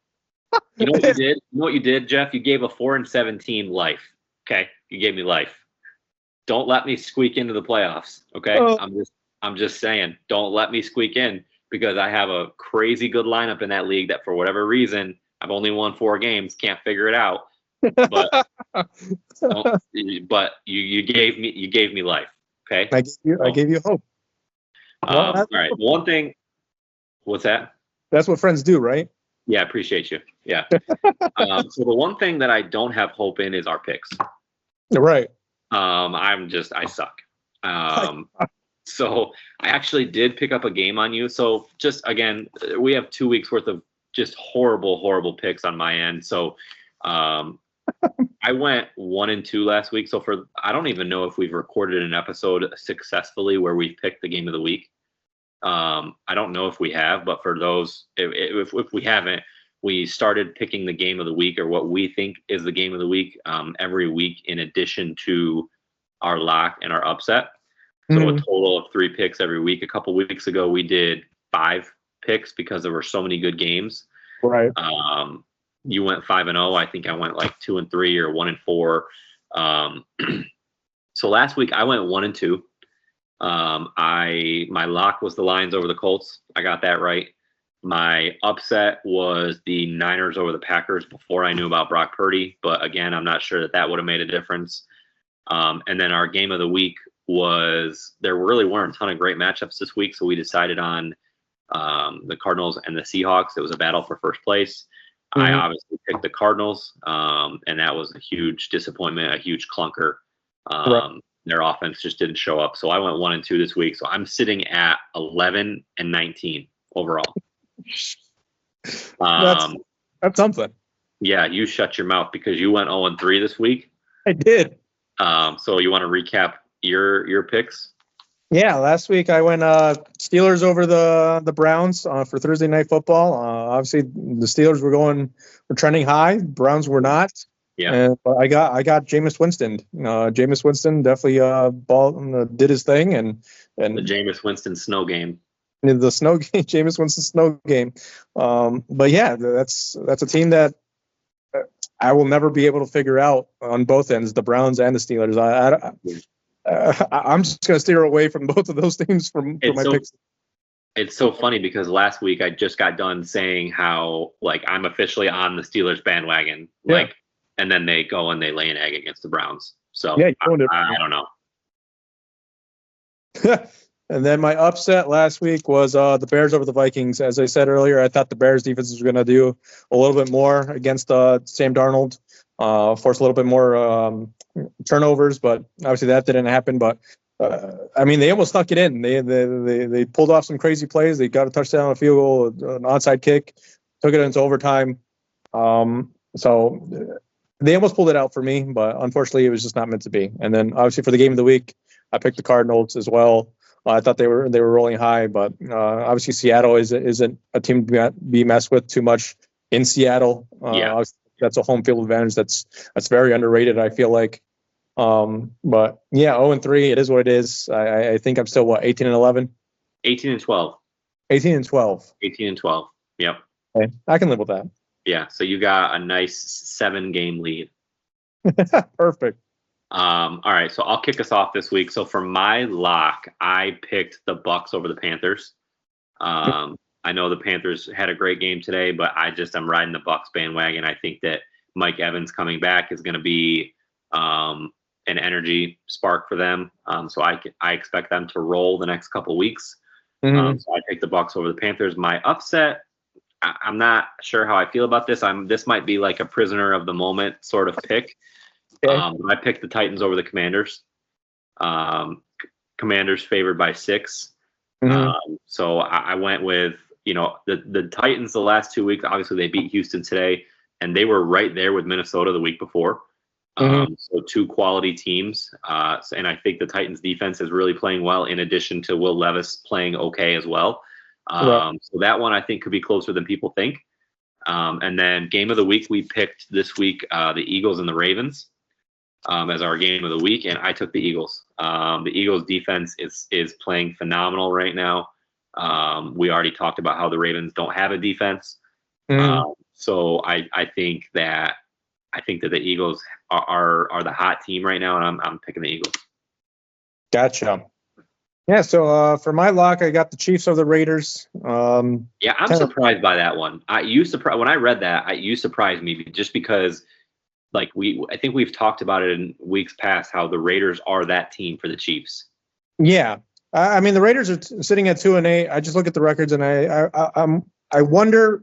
You know what you did? You know what you did, Jeff? You gave a 4-7 team life. Okay, you gave me life. Don't let me squeak into the playoffs. Okay, I'm just saying, don't let me squeak in, because I have a crazy good lineup in that league that for whatever reason I've only won 4 games, can't figure it out. But you gave me life. Okay, I gave you hope. All right. One thing. What's that? That's what friends do, right? Yeah, I appreciate you. Yeah. So the one thing that I don't have hope in is our picks. Right. I suck. So I actually did pick up a game on you. So just again, we have 2 weeks worth of just horrible picks on my end. So I went 1-2 last week. So I don't even know if we've recorded an episode successfully where we picked the game of the week. I don't know if we have, but for those, if we haven't, we started picking the game of the week, or what we think is the game of the week, every week, in addition to our lock and our upset. So a total of 3 picks every week. A couple weeks ago, we did 5 picks because there were so many good games. Right. You went 5-0. I think I went like 2-3 or 1-4. So last week I went 1-2. My lock was the Lions over the Colts. I got that right. My upset was the Niners over the Packers before I knew about Brock Purdy. But again, I'm not sure that would have made a difference. And then our game of the week there really weren't a ton of great matchups this week. So we decided on the Cardinals and the Seahawks. It was a battle for first place. I obviously picked the Cardinals, and that was a huge disappointment, a huge clunker. Right. Their offense just didn't show up. So I went 1-2 this week. So I'm sitting at 11-19 overall. That's something. Yeah, you shut your mouth because you went 0-3 this week. I did. So you want to recap your picks? Yeah, last week I went Steelers over the Browns for Thursday Night Football. Obviously, the Steelers were trending high. Browns were not. Yeah. And I got Jameis Winston. Jameis Winston definitely did his thing, and the Jameis Winston snow game. The snow game, Jameis Winston snow game. But yeah, that's a team that I will never be able to figure out on both ends, the Browns and the Steelers. I'm just going to steer away from both of those teams from my picks. It's so funny because last week I just got done saying how I'm officially on the Steelers bandwagon, and then they go and they lay an egg against the Browns. So I don't know. And then my upset last week was the Bears over the Vikings. As I said earlier, I thought the Bears defense was going to do a little bit more against Sam Darnold, force a little bit more turnovers, but obviously that didn't happen. But they almost snuck it in. They pulled off some crazy plays. They got a touchdown, a field goal, an onside kick, took it into overtime. So they almost pulled it out for me, but unfortunately it was just not meant to be. And then obviously for the game of the week, I picked the Cardinals as well. I thought they were rolling high, but obviously Seattle isn't a team to be messed with too much in Seattle. That's a home field advantage that's very underrated, I feel like. But yeah, 0-3, it is what it is. I think I'm still 18-11. 18-12. 18-12. 18-12. Yep. Okay. I can live with that. Yeah. So you got a nice 7-game lead. Perfect. All right. So I'll kick us off this week. So for my lock, I picked the Bucks over the Panthers. I know the Panthers had a great game today, but I'm riding the Bucks bandwagon. I think that Mike Evans coming back is going to be an energy spark for them. So I expect them to roll the next couple weeks. So I take the Bucks over the Panthers. My upset, I'm not sure how I feel about this. This might be like a prisoner of the moment sort of pick. Okay. I picked the Titans over the Commanders. Commanders favored by 6. So I went with, the Titans the last 2 weeks. Obviously, they beat Houston today, and they were right there with Minnesota the week before. So 2 quality teams. And I think the Titans defense is really playing well, in addition to Will Levis playing okay as well. So that one I think could be closer than people think. And then game of the week, we picked this week the Eagles and the Ravens as our game of the week, and I took the Eagles. The Eagles defense is playing phenomenal right now. We already talked about how the Ravens don't have a defense. So I think that the Eagles are the hot team right now, and I'm picking the Eagles. Gotcha. Yeah. So for my lock, I got the Chiefs over the Raiders. I'm surprised by that one. When I read that, you surprised me just because. I think we've talked about it in weeks past how the Raiders are that team for the Chiefs. Yeah, I mean the Raiders are sitting at 2-8. I just look at the records and I wonder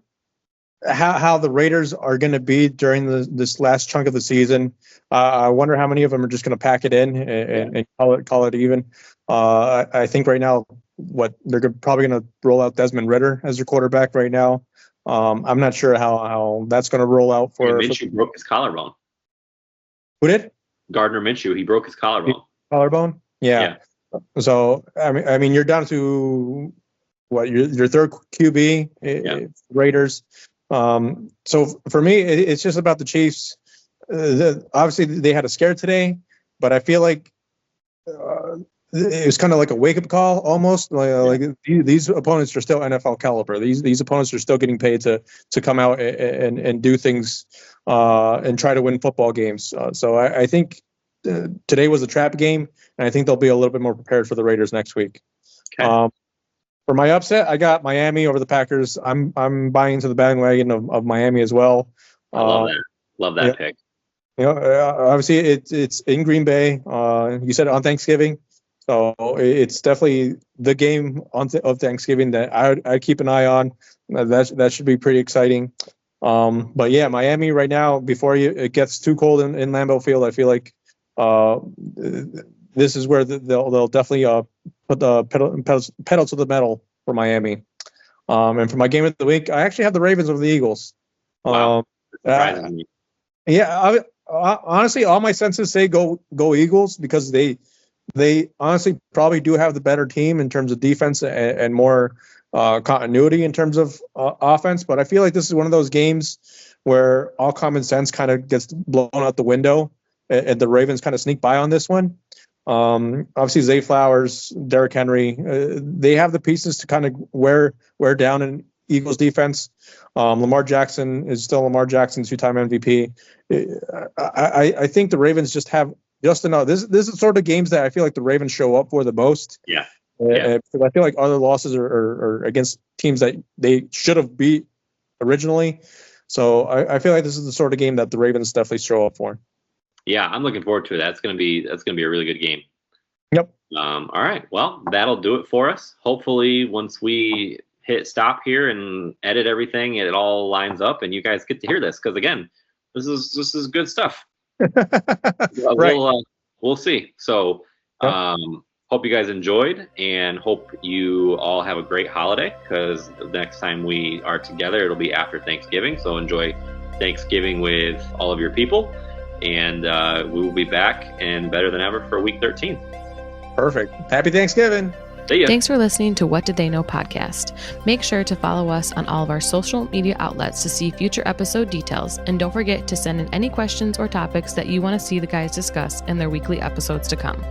how the Raiders are going to be during this last chunk of the season. I wonder how many of them are just going to pack it in and call it even. I think right now they're probably going to roll out Desmond Ridder as their quarterback right now. I'm not sure how that's going to roll out for. Minshew broke his collarbone. Who did? Gardner Minshew. He broke his collarbone. Collarbone? Yeah. So I mean, you're down to what your third QB, Raiders. So for me, it's just about the Chiefs. Obviously, they had a scare today, but I feel like it was kind of like a wake up call almost. Like these opponents are still NFL caliber. These opponents are still getting paid to come out and do things and try to win football games. So I think today was a trap game, and I think they'll be a little bit more prepared for the Raiders next week. Okay. For my upset, I got Miami over the Packers. I'm buying into the bandwagon of Miami as well. I love that. Love that pick. Obviously it's in Green Bay. You said on Thanksgiving. So it's definitely the game of Thanksgiving that I keep an eye on. That should be pretty exciting. But yeah, Miami right now, before it gets too cold in Lambeau Field, I feel like this is where they'll definitely put the pedal to the metal for Miami. And for my game of the week, I actually have the Ravens over the Eagles. Wow. Honestly, all my senses say go Eagles because they honestly probably do have the better team in terms of defense and more continuity in terms of offense. But I feel like this is one of those games where all common sense kind of gets blown out the window, and the Ravens kind of sneak by on this one. Obviously, Zay Flowers, Derrick Henry, they have the pieces to kind of wear down an Eagles defense. Lamar Jackson is still Lamar Jackson, 2-time MVP. I think the Ravens just have just enough. This is the sort of games that I feel like the Ravens show up for the most. Yeah. Because I feel like other losses are against teams that they should have beat originally. So I feel like this is the sort of game that the Ravens definitely show up for. Yeah, I'm looking forward to it. That's gonna be a really good game. Yep. All right. Well, that'll do it for us. Hopefully, once we hit stop here and edit everything, it all lines up, and you guys get to hear this. Because again, this is good stuff. Right. We'll see. So, hope you guys enjoyed, and hope you all have a great holiday. Because the next time we are together, it'll be after Thanksgiving. So enjoy Thanksgiving with all of your people. And we will be back and better than ever for week 13. Perfect. Happy Thanksgiving. See ya. Thanks for listening to What Did They Know podcast. Make sure to follow us on all of our social media outlets to see future episode details. And don't forget to send in any questions or topics that you want to see the guys discuss in their weekly episodes to come.